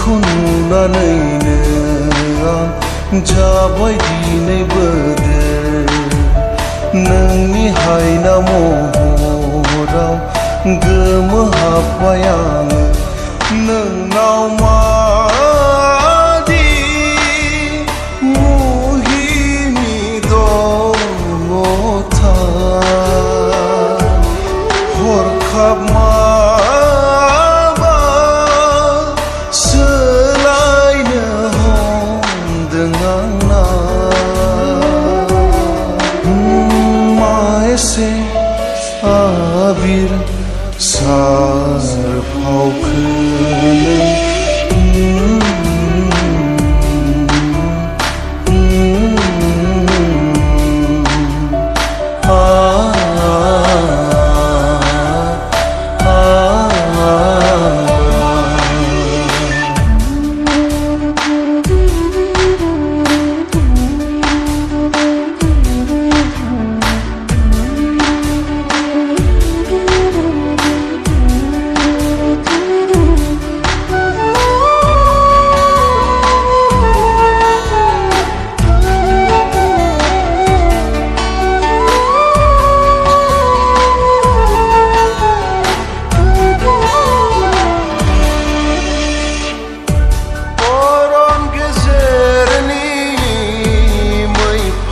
नोंखौ नुनानैनो आं जाबाय दिनै बोदोर नोंनि हायना महराव गोमोहाबबाय आङो नोंनाव मादि मुहिनि दङथाय हरखाब माबा सोलायनो हमदों आंना मा एसे आबिर सारफावखो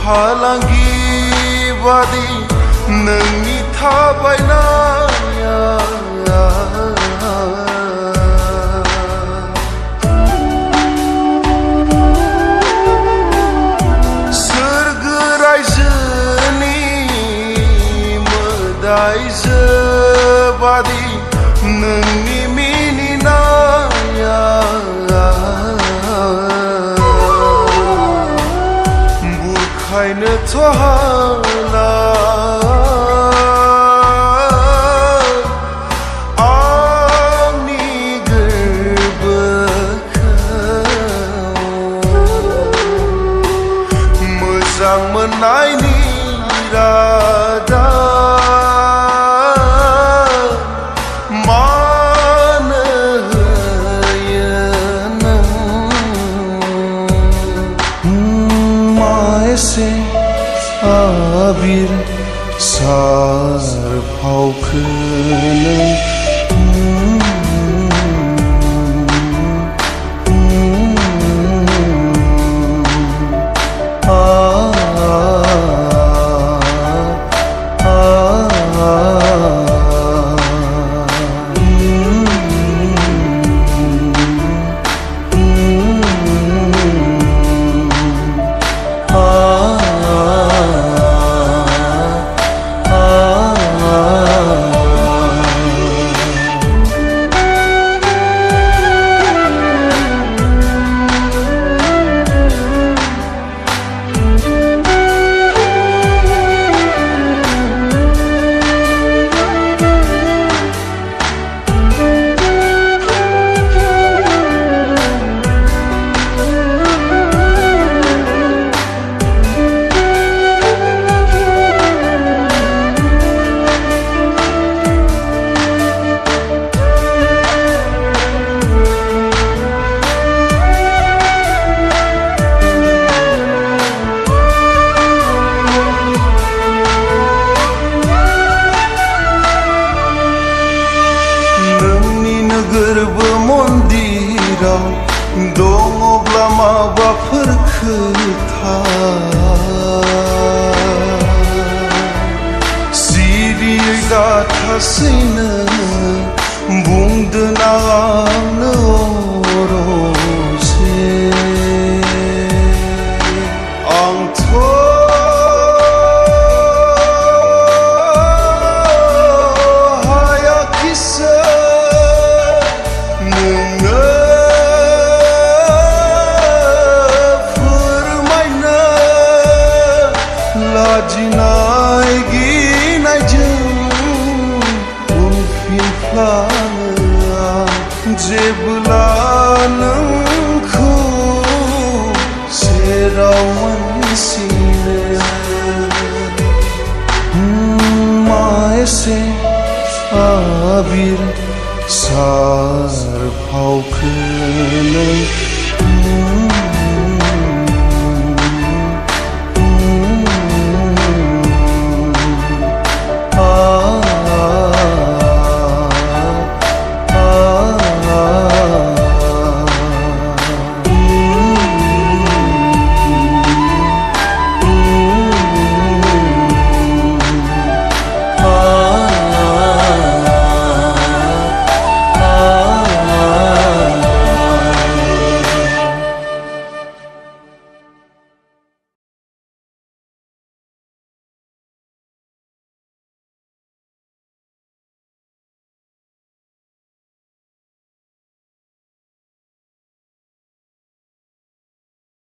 फालांगि बादि नोंनि थाबायनाया सोरगो रायजोनि मोदायजो बादि नोंनि मिनिनाया बुरखायनोथ' हाला आंनि गोरबोखौ मोजां मोननायनि रादा मानो होयो नों मा एसे आबिर सारफावखो नों गोरबो मन्दिराव दङब्ला माबाफोर खोथा सिरियै दाथासैनो बुंदों आंनो अरसे आंथ' लाजिनाय गिनायजों उनफिनफ्लाङो आं जेब्ला नोंखौ सेराव मोनसिनो मा एसे आबिर सार फावखौ नों